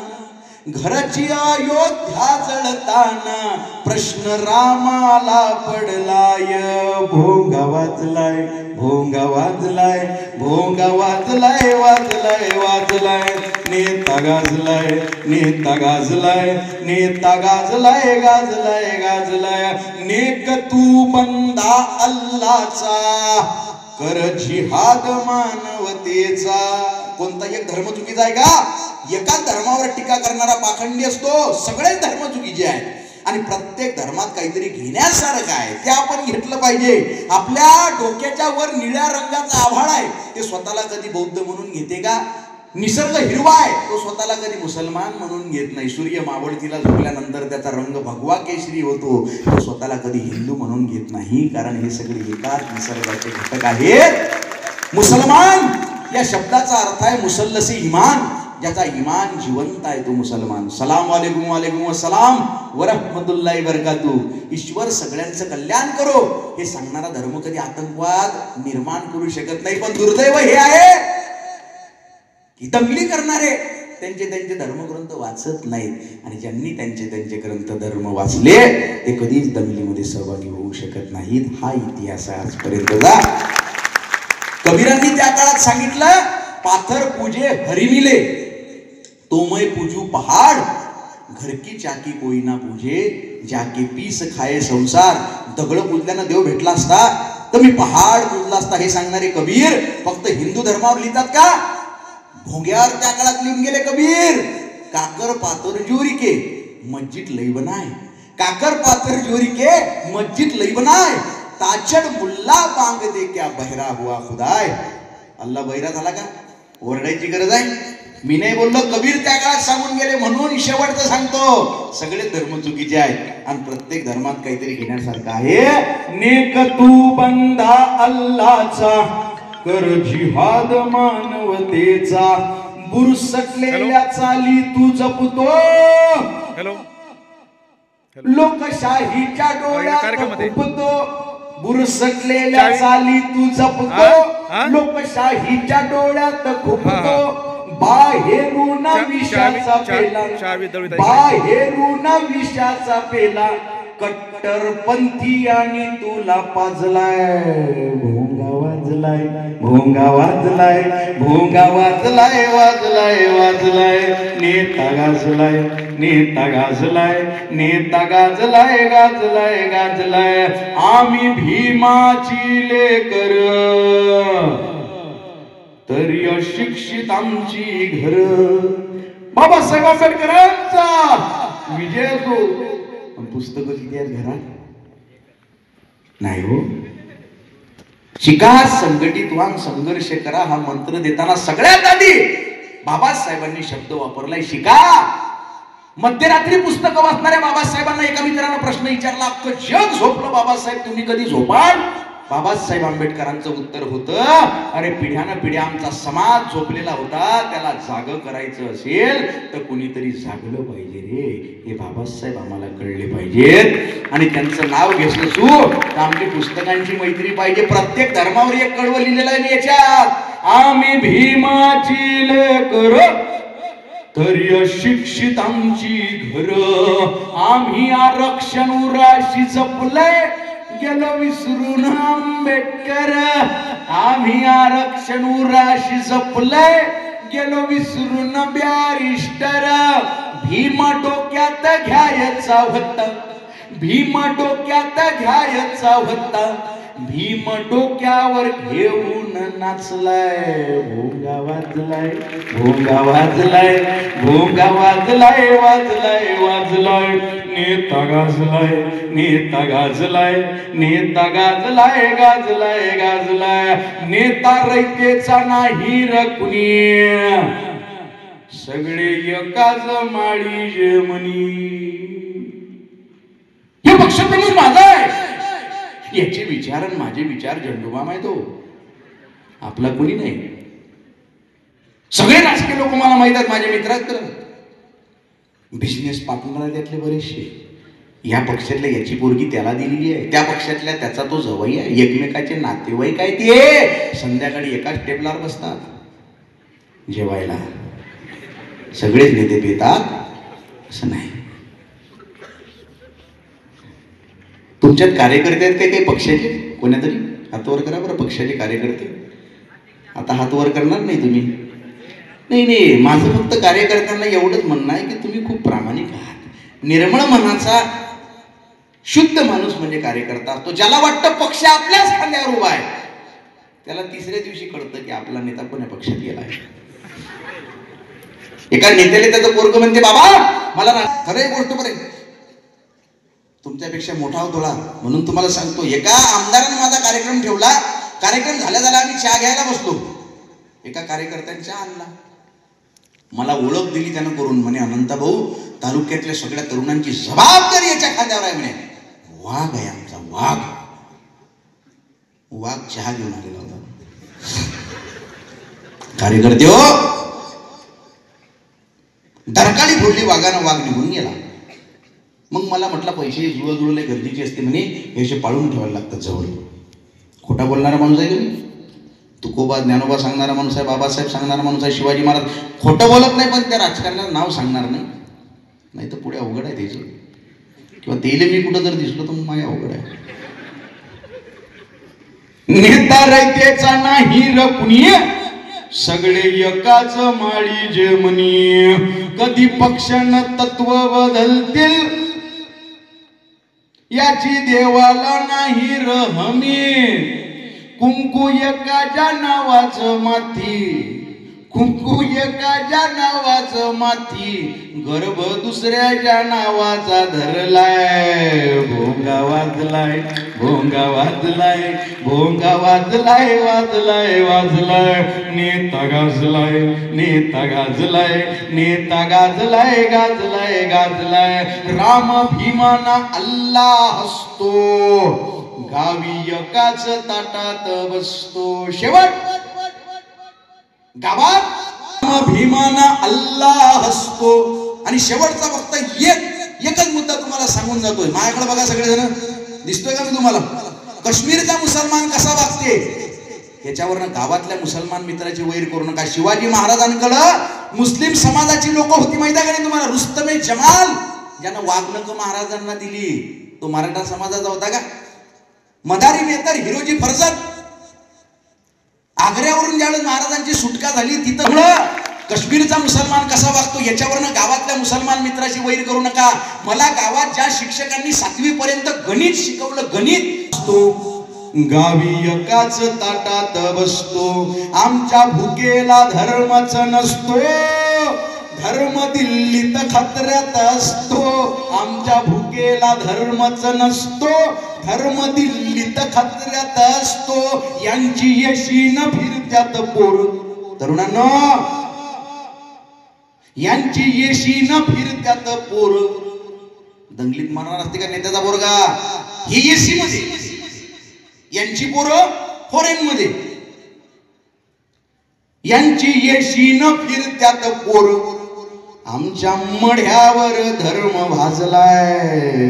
घरची अयोध्या जळताना प्रश्न रामाला पडलाय. भोंगा वाजलाय भोंगा वाजलाय भोंगा वाजलाय वाजलाय वाजलाय नेता गाजलाय नेता गाजलाय नेता गाजलाय गाजलाय गाजलाय. नेक तू बंदा अल्लाचा कर जिहाद मानवतेचा. कोणता एक धर्म चुकीचा आहे का? एकाच धर्मावर टीका करणारा पाखंडी असतो. सगळेच धर्म चुकीचे आहेत आणि प्रत्येक धर्मात काहीतरी घेण्यासारखं आहे, ते आपण घेतलं पाहिजे. आपल्या डोक्याच्या वर निळ्या रंगाचा आभाळ आहे, ते स्वतःला कधी बौद्ध म्हणून घेते का? निसर्ग हिरवा आहे, तो स्वतःला कधी मुसलमान म्हणून घेत नाही. सूर्य मावळतीला झोपल्यानंतर त्याचा रंग भगवा केशरी होतो, तो स्वतःला कधी हिंदू म्हणून घेत नाही, कारण हे सगळे एकाच निसर्गाचे घटक आहेत. मुसलमान या शब्दाचा अर्थ आहे मुसल्लसी इमान. ज्याचा इमान जिवंत आहे तो मुसलमान. सलाम वालेकुम वालेकुम अस्सलाम व रहमतुल्लाहि बरकातू. ईश्वर सगळ्यांचं कल्याण करो हे सांगणारा धर्म कधी आतंकवाद निर्माण करू शकत नाही. पण दुर्दैव हे आहे की दंगली करणारे त्यांचे त्यांचे धर्मग्रंथ वाचत नाहीत आणि ज्यांनी त्यांचे त्यांचे ग्रंथ धर्म वाचले ते कधीच दंगलीमध्ये सहभागी होऊ शकत नाहीत. हा इतिहास आहे आजपर्यंतचा. कबीरांनी त्या काळात सांगितलं, पाथर पूजे हरी मिले तो मैं पूजू पहाड़. घर की चाकी कोई ना पूजे जाके पीस खाये संसार. दगड पूजल्यानं देव भेटला असता तर मी पहाड पूजला असता हे सांगणारे कबीर फक्त हिंदू धर्मावर लिहितात का? भोंग्यावर त्या काळात लिहून गेले कबीर. काकर पातर जोरी के मस्जिद लई बनाय. काकर पातर जोरी के मस्जिद लई बनाय. ताचड़ मुल्ला बांग दे क्या बहरा हुआ खुदाय. अल्लाह बहिरा झाला का? ओरडायची गरज आहे? मी नाही बोललो, कबीर त्या काळात सांगून गेले. म्हणून शेवटचं सांगतो, सगळे धर्म चुकीचे आहेत आणि प्रत्येक धर्मात काहीतरी घेण्यासारखं आहे. नेक तू बंदा अल्लाचा कर जिहाद मानवतेचा. बुरसटलेल्या चाली तू जपतो. लोकशाहीच्या डोळ्यात खुपतो. बुरसटलेल्या चाली तू जपतो. लोकशाहीच्या डोळ्यात खुपतो. बाहेरून विषाचा पेला बाहेरून विषाचा पेला. कट्टरपंथी आणि तुला पाजलाय. भोंगा वाजलाय भोंगा वाजलाय भोंगा वाजलाय वाजलाय वाजलाय. नेता गाजलाय नेता गाजलाय नेता गाजलाय गाजलाय गाजलाय. आम्ही भीमाची लेकर तरी अशिक्षित आमची घर. बाबासाहेब आंबेडकरांचा विजय असो पण पुस्तक किती आहेत घरात? नाही हो. शिका, संघटित व्हा, संघर्ष करा हा मंत्र देताना सगळ्यात आधी बाबासाहेबांनी शब्द वापरलाय शिका. मध्यरात्री पुस्तकं वाचणाऱ्या बाबासाहेबांना एका मित्रानं प्रश्न विचारला, अख्खं जग झोपलं बाबासाहेब, तुम्ही कधी झोपाल? बाबासाहेब आंबेडकरांचं उत्तर होतं, अरे पिढ्यानं पिढ्या आमचा समाज झोपलेला होता, त्याला जागं करायचं असेल तर कुणीतरी जागलं पाहिजे रे. हे बाबासाहेब आम्हाला कळले पाहिजेत आणि त्यांचं नाव घेतलं सू तर आमची पुस्तकांची मैत्री पाहिजे. प्रत्येक धर्मावर एक कडवं लिहिलेलं आहे याच्यात, आम्ही भीमाची लेकर तरी अशिक्षित आमची घर, आम्ही आरक्षण उराशी जपलंय, गेलो विसरून आंबेडकर. आम्ही आरक्षण उराशी जपलंय, गेलो विसरून बॅरिस्टर. भीमा डोक्यात घ्यायचा होता, भीमा डोक्यात घ्यायचा होता, भीम डोक्यावर घेऊन नाचलाय. भोंगा वाजलाय, भोंगा वाजलाय, भोंगा वाजलाय, वाजलाय वाजलाय. नेता गाजलाय, नेता गाजलाय, नेता गाजलाय, गाजलाय गाजलाय. नेता रयतेचा नाही र कुणी, सगळे एकाच माळी जेमनी. हे पक्ष तुम्ही माझा आहे, याचे विचार आणि माझे विचार झंडूबाम आहे. तो आपला कोणी नाही. सगळे राजकीय लोक मला माहित आहेत, माझे मित्र आहेत. बिझनेस पार्टनर त्यातले बरेचसे. या पक्षातल्या याची पोरगी त्याला दिलेली आहे, त्या पक्षातल्या त्याचा तो जवई आहे. एकमेकाचे नातेवाईक आहे. ते संध्याकाळी एकाच टेबलावर बसतात जेवायला. सगळेच नेते पेतात असं नाही. तुमच्यात कार्यकर्ते आहेत काही पक्षाचे? कोणातरी हात वर करा बरं. पक्षाचे कार्यकर्ते आता हात वर करणार नाही तुम्ही? नाही नाही, माझं फक्त कार्यकर्त्यांना एवढंच म्हणणं आहे की तुम्ही खूप प्रामाणिक आहात. निर्मळ मनाचा शुद्ध माणूस म्हणजे कार्यकर्ता असतो. ज्याला वाटतं पक्ष आपल्याच खांद्यावर उभा आहे, त्याला तिसऱ्या दिवशी कळतं की आपला नेता कोण्या पक्षात गेला आहे. एका नेत्याला त्याचं पोरगं म्हणते, बाबा मला ना खरं गोष्ट बरं तुमच्यापेक्षा मोठा होतोला म्हणून तुम्हाला सांगतो. एका आमदारानं माझा कार्यक्रम ठेवला. कार्यक्रम झाल्या झाला आम्ही चहा घ्यायला बसलो. एका कार्यकर्त्याने चहा आणला, मला ओळख दिली त्यानं करून. म्हणे, अनंता भाऊ, तालुक्यातल्या सगळ्या तरुणांची जबाबदारी याच्या खांद्यावर आहे. म्हणे, वाघ आहे आमचा वाघ. वाघ चहा घेऊन आलेला होता. कार्यकर्ते हो, डरकाळी फोडली वाघानं, वाघ निघून गेला. मग मला म्हटलं, पैसे जुळजुळले गरजेची असते म्हणे, हे पाळून ठेवायला लागतात जवळ. खोटा बोलणारा माणूस आहे तुम्ही. तुकोबा ज्ञानोबा सांगणारा माणूस आहे, बाबासाहेब सांगणारा माणूस आहे, शिवाजी महाराज. खोटं बोलत नाही, पण त्या राजकारणाला नाव सांगणार नाही. नाही तर पुढे अवघड आहे त्याचे. किंवा तेले मी कुठं जर दिसलो तर मग माझ्या अवघड आहे. नेता रयतेचा नाही र कुणी, सगळे एकाच माळी जेमनी. कधी पक्षानं तत्व बदलतील याची देवाला नाही र हमी. कुंकू एकाच्या नावाचं माथी, कुंकू एकाच्या नावाचं माथी, गर्भ दुसऱ्याच्या नावाचा धरलाय. भोंगा वाजलाय, भोंगा वाजलाय, भोंगा वाजलाय, वाजलाय वाजलाय. नेता गाजलाय, नेता गाजलाय, नेता गाजलाय, गाजलाय गाजलाय. राम भीमाना अल्लाह हसतो, गावी एकाच ताटात बसतो. शेवट गावात भीमाना अल्लाह हसतो. आणि शेवटचा फक्त एकच मुद्दा तुम्हाला सांगून जातोय. माझ्याकडे बघा सगळेजण, दिसतोय का मी तुम्हाला? काश्मीरचा मुसलमान कसा वागते याच्यावरनं गावातल्या मुसलमान मित्राची वैर करू नका. शिवाजी महाराजांकडं मुस्लिम समाजाची लोक होती माहिती आहे का नाही तुम्हाला? रुस्तमे जमाल ज्यानं वाघनख महाराजांना दिली, तो मराठा समाजाचा होता का? मदारी मेहतर, हिरोजी फर्जंद, आग्र्यावरून ज्यावेळेस महाराजांची सुटका झाली तिथं काश्मीरचा मुसलमान कसा वागतो याच्यावरनं गावातल्या मुसलमान मित्राची वैर करू नका. मला गावात ज्या शिक्षकांनी 7वी पर्यंत गणित शिकवलं, गणित तो गावी एकाच ताटात बसतो. आमच्या भुकेला धर्मच नसतो, धर्म दिल्लीत खतऱ्यात असतो. आमच्या भुकेला धर्मच नसतो, धर्म दिल्लीत खतऱ्यात असतो. यांची यशीन फिरत्यात पोर. तरुणांनो, यांची येशीन फिरत्यात पोर. दंगलीत मारणार असते का नेत्याचा पोरगा? ही येशी मध्ये, यांची पोरं फॉरेन मध्ये. यांची येशीन फिरत्यात पोर. आमच्या मढ्यावर धर्म भाजलाय.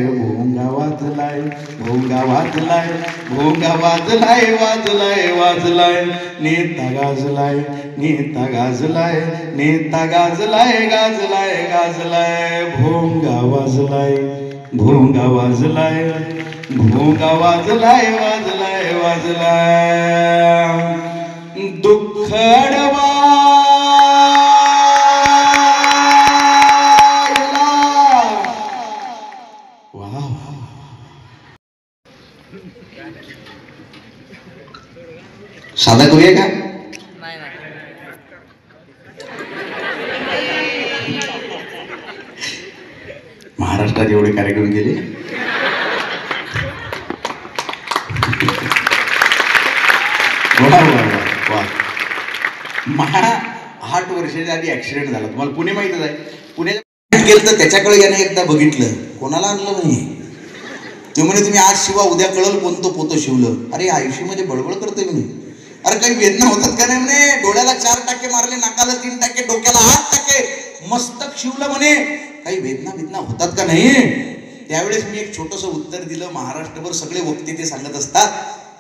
भोंगा भोंगा वाजलाय, भोंगा वाजलाय, भोंगा वाजलाय, वाजलाय वाजलाय, नेता गाजलाय, नेता गाजलाय, नेता गाजलाय, गाजलाय गाजलाय, भोंगा वाजलाय, भोंगा वाजलाय, भोंगा वाजलाय, वाजलाय वाजलाय, दुःख अडवा साधा करूया का? महाराष्ट्रात एवढे कार्यक्रम केले, वा वा वा. मला 8 वर्षाच्या आधी ऍक्सिडेंट झाला. तुम्हाला पुणे माहितच आहे. पुण्यात गेलं तर त्याच्याकडे याने एकदा बघितलं, कोणाला आणलं नाही. ते म्हणे तुम्ही आज शिवा उद्या कळल कोणतं पोतं शिवलं. अरे आयुष्यामध्ये बडबड करतोय मी. अरे काही वेदना होतात का नाही म्हणे. डोळ्याला 4 टाके मारले, नाकाला 3 टाके, डोक्याला 8 टाके, मस्तक शिवलं म्हणे. काही वेदना होतात का नाही. त्यावेळेस मी एक छोटस उत्तर दिलं. महाराष्ट्रभर सगळे वक्ते ते सांगत असतात.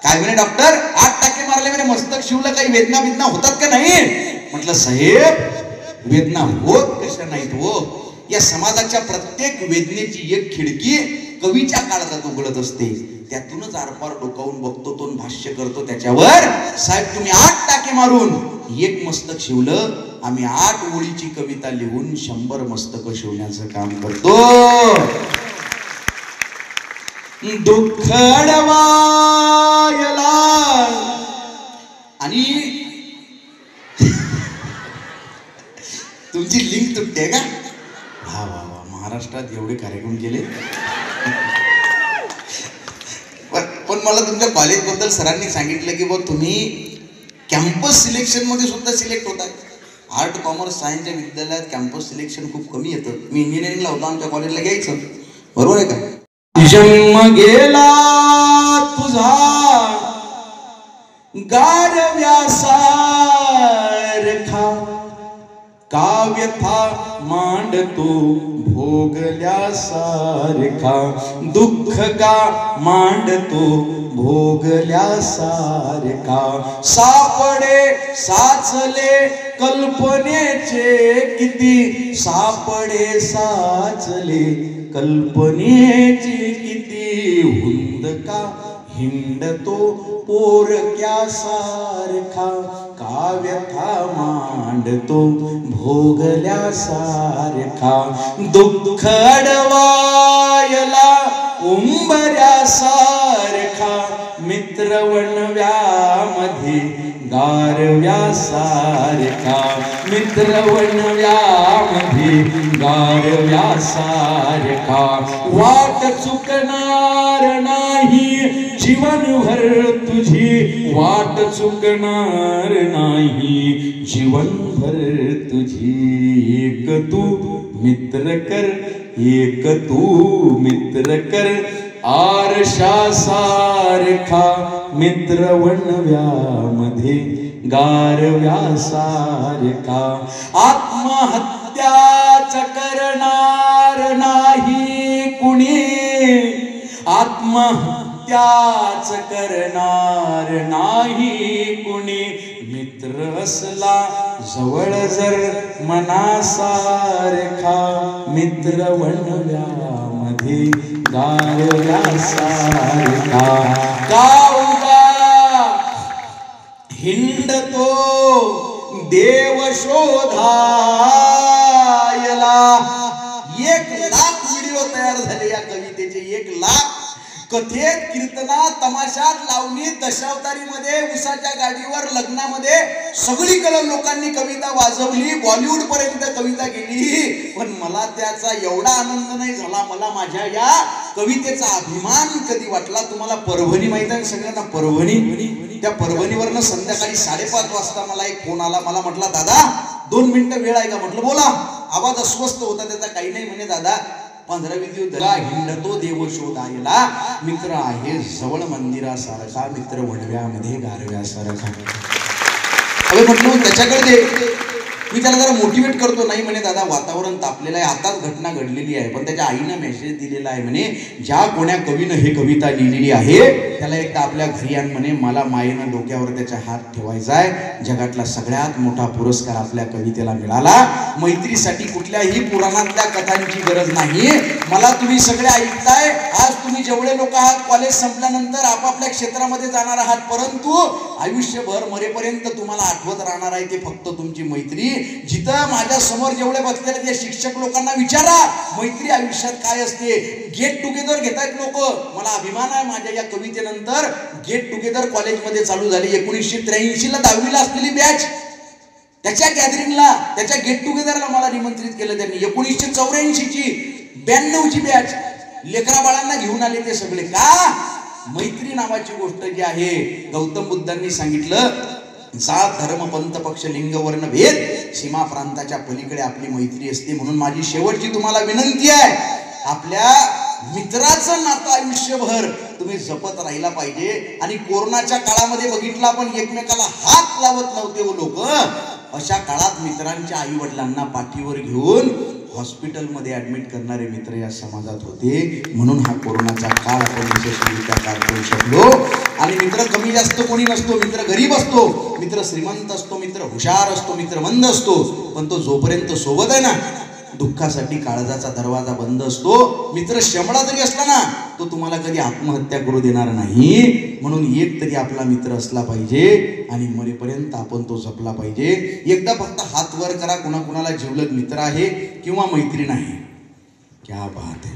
काय म्हणे डॉक्टर, 8 टाके मारले म्हणे, मस्तक शिवलं, काही वेदना होतात का नाही. म्हटलं साहेब वेदना होत कशा नाहीत हो. या समाजाच्या प्रत्येक वेदनेची एक खिडकी कवीच्या काळात उघडत असते. त्यातूनच आरपार डोकावून बघतो तो, भाष्य करतो त्याच्यावर. साहेब तुम्ही 8 टाके मारून 1 मस्तक शिवलं, आम्ही 8 ओळीची कविता लिहून 100 मस्तक शिवण्याचं काम करतो. दुःख अडवायला आणि तुमची लिंक तुटते का. वा वा वा. महाराष्ट्रात एवढे कार्यक्रम केले. पण मला तुमच्या कॉलेजबद्दल सरांनी सांगितलं की बघ तुम्ही कॅम्पस सिलेक्शन मध्ये सुद्धा सिलेक्ट होता. आर्ट कॉमर्स सायन्सच्या विद्यालयात कॅम्पस सिलेक्शन खूप कमी येतं. मी इंजिनिअरिंगला होतो, आमच्या कॉलेजला घ्यायचं. बरोबर आहे का. जन्म गेला तुझा गारव्यासारखा, काव्यथा मांडतो भोगल्यासारखा, दुःख का मांडतो भोगल्यासारखा. सापडे साचले कल्पनेचे किती, सापडे साचले कल्पनेचे किती, हुंद का हिंडतो पोरक्यासारखा, काव्यथा मांडतो भोगल्यासारखा. दुःख अडवायला उंबऱ्यासारखा, मित्र वणव्यामध्ये गारव्यासारखा, मित्र वणव्यामध्ये गारव्यासारखा. वाट चुकणार नाही जीवनभर तुझी, वाट चुकणार नाही जीवनभर तुझी. एक तू मित्र कर, एक तू मित्र कर, आरशासारखा, मित्र वणव्यामध्ये गारव्यासारखा. आत्महत्याच करणार नाही कुणी, आत्महत्याच करणार नाही कुणी, मित्र असला जवळ जर मनासारखा, मित्र वणव्यामध्ये गारव्यासारखा. गावगा हिंडतो देव शोधायला. 1,00,000 व्हिडिओ तयार झाले या कवितेचे. 1,00,000 कथेत, कीर्तनात, तमाशात, लावणीत, दशावतारीमध्ये, उसाच्या गाडीवर, लग्नामध्ये सगळीकडे लोकांनी कविता वाजवली. बॉलिवूड पर्यंत कविता गेली. पण मला त्याचा एवढा आनंद नाही झाला. मला माझ्या या कवितेचा अभिमान कधी वाटला. तुम्हाला परभणी माहित आहे सगळ्यांना. परभणी, त्या परभणीवरनं संध्याकाळी 5:30 वाजता मला एक फोन आला. मला म्हटला दादा 2 मिनिटं वेळ आहे का. म्हटलं बोला. आवाज अस्वस्थ होता त्याचा. काही नाही म्हणे दादा 15-20 दिवस हिंडतो देव शोधायला, मित्र आहे जवळ मंदिरासारखा, मित्र वणव्यामध्ये गारव्यासारखा. अरे म्हटलं त्याच्याकडे दे. मी त्याला जरा मोटिवेट करतो, नाही म्हणे दादा वातावरण तापलेलं आहे, आताच घटना घडलेली आहे, पण त्याच्या आईनं मेसेज दिलेला आहे म्हणे ज्या कोण्या कवीनं हे कविता लिहिलेली आहे त्याला एकदा आपल्या घरी आण म्हणे, मला मायेनं डोक्यावर त्याचा हात ठेवायचा आहे. जगातला सगळ्यात मोठा पुरस्कार आपल्या कवितेला मिळाला. मैत्रीसाठी कुठल्याही पुराणातल्या कथांची गरज नाही. मला तुम्ही सगळे ऐकताय, आज तुम्ही जेवढे लोक आहात कॉलेज संपल्यानंतर आपापल्या क्षेत्रामध्ये जाणार आहात, परंतु आयुष्यभर मरेपर्यंत तुम्हाला आठवत राहणार आहे ते फक्त तुमची मैत्री. जिथं माझ्या समोर जेवढे बसलेले ते शिक्षक लोकांना विचारा मैत्री आयुष्यात काय असते. गेट टुगेदर घेतायत लोक. मला अभिमान आहे माझ्या या कवितेनंतर गेट टुगेदर कॉलेजमध्ये चालू झाली. 1983ला 10वीला असलेली बॅच, त्याच्या गॅदरिंगला, त्याच्या गेट टुगेदरला मला निमंत्रित केलं त्यांनी. 1984ची 92ची बॅच लेकरा बाळांना घेऊन आले ते सगळे. का? मैत्री नावाची गोष्ट जी आहे, गौतम बुद्धांनी सांगितलं जात धर्म पंथ पक्ष लिंग वर्ण भेद सीमा प्रांताच्या पलीकडे आपली मैत्री असते. म्हणून माझी शेवटची तुम्हाला विनंती आहे, आपल्या मित्राचं नातं आयुष्यभर तुम्ही जपत राहिला पाहिजे. आणि कोरोनाच्या काळामध्ये बघितलं आपण एकमेकाला हात लावत नव्हते हो लोक. अशा काळात मित्रांच्या आई वडिलांना पाठीवर घेऊन हॉस्पिटलमध्ये ऍडमिट करणारे मित्र या समाजात होते. म्हणून हा कोरोनाचा काळ आपण यशस्वीरित्या पार करू शकलो. आणि मित्र कमी जास्त कोणी नसतो. मित्र गरीब असतो, मित्र श्रीमंत असतो, मित्र हुशार असतो, मित्र मंद असतो, पण तो जोपर्यंत सोबत आहे ना दुःखासाठी काळजाचा दरवाजा बंद असतो. मित्र शंभळा जरी असला ना तो तुम्हाला कधी आत्महत्या करू देणार नाही. म्हणून एक तरी आपला मित्र असला पाहिजे आणि मरेपर्यंत आपण तो जपला पाहिजे. एकदा फक्त हात वर करा कुणाकुणाला जिवलग मित्र आहे किंवा मैत्रीण आहे. क्या बात आहे,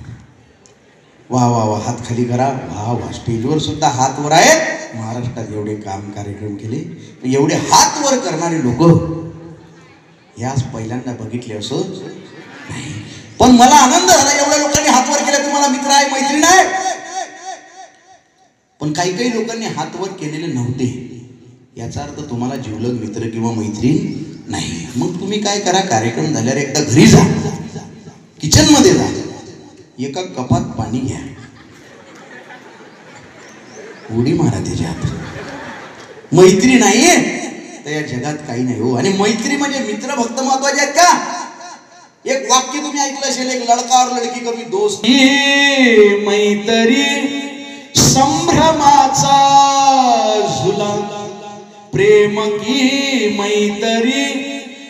वा वा वा, हात खाली करा. वा वा, स्टेजवर सुद्धा हात वर आहेत. महाराष्ट्रात एवढे काम कार्यक्रम केले, एवढे हात वर करणारे लोक याच पहिल्यांदा बघितले असं नाही. पण मला आनंद झाला एवढ्या लोकांनी हात वर केले. तुम्हाला मित्र आहे मैत्रीण आहे. पण काही काही लोकांनी हात वर केलेले नव्हते. याचा अर्थ तुम्हाला जिवलग मित्र किंवा मैत्रीण नाही. मग तुम्ही काय करा, कार्यक्रम झाल्यावर एकदा घरी जा, किचन मध्ये जा, एका कपात पाणी घ्या, उडी मारा त्याच्यात. मैत्री नाहीये तर या जगात काही नाही हो. आणि मैत्री म्हणजे मित्र फक्त महत्वाचे आहेत का? एक वाक्य तुम्ही ऐकलं असेल, एक लडका और लडकी कभी दोस्त. मैत्री संभ्रमाचा झुला, प्रेम की मैत्री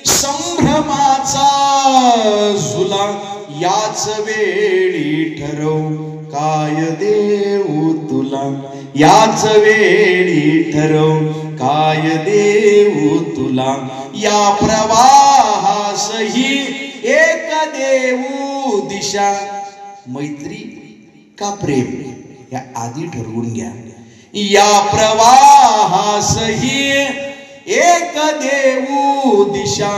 संभ्रमाचा झुला, याच वेळी ठरव काय देऊ तुला, याच वेळी ठरव काय देऊ तुला, या प्रवाहासही एक देऊ दिशा. मैत्री का प्रेम या आधी ठरवून घ्या. या प्रवाहासही एक देऊ दिशा,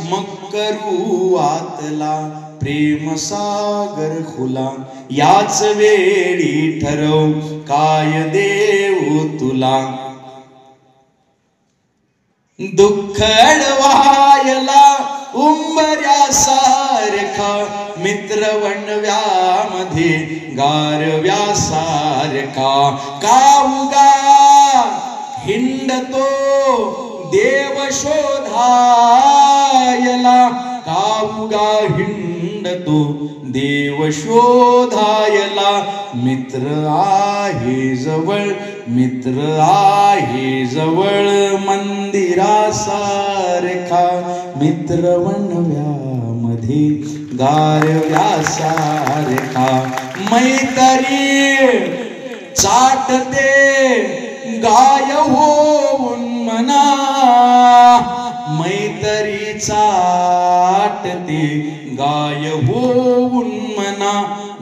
मग करू आतला प्रेम सागर खुला, याच वेळी ठरव काय देऊ तुला. दुःख अडवायला उंबऱ्यासारखा मित्र वणव्यामध्ये गारव्यासारखा, काऊगा हिंडतो देव शोधायला, काऊगा हिंडतो देव शोधायला. मित्र आहे जवळ, मित्र आहे जवळ मंदिरासारखा, मित्र वणव्यामध्ये गारव्यासारखा. मैत्री चाटते गाय होऊन मना, मैत्री चाटते गाय होऊन मना.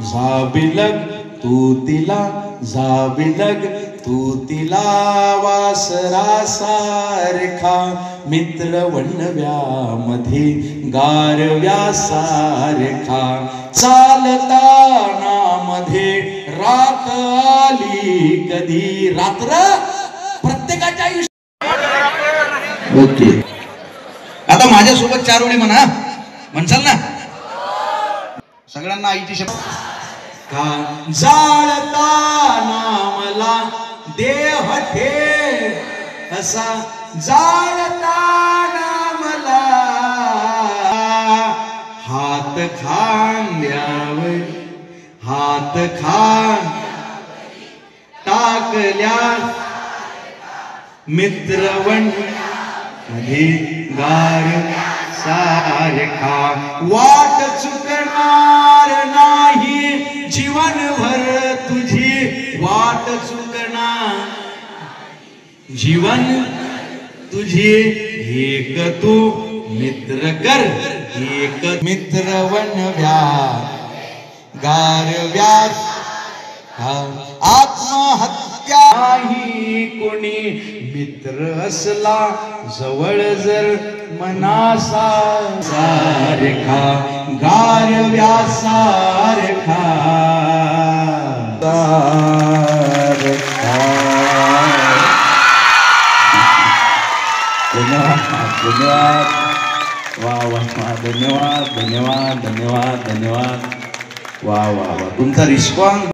जाबिलग तू तिला, जाबिलग तू तिला वासरासारखा, मित्र वणव्यामध्ये गारव्यासारखा. चालताना मध्ये रात आली कधी, रात्र प्रत्येकाच्या आयुष्यात. ओके, आता माझ्यासोबत 4 ओळी म्हणा, म्हणसाल ना सगळ्यांना आईची शपथ. जाळताना मला देह ठे असा, जाळताना मला हात खांद्यावर हात खांद टाकल्या मित्रवण मध्ये गार सारखा वाट चुकणार नाही जीवनभर तुझी वाट चुकणार जीवन तुझे एक तू मित्र कर एक मित्रवन गार व्यास आत्महत्या नाही कोणी मित्र असला जवळ जर मनासा सारखा गार व्यासारखा धन्यवाद वा वा वा धन्यवाद धन्यवाद धन्यवाद धन्यवाद वा वा वा तुमचा रिस्पॉन्स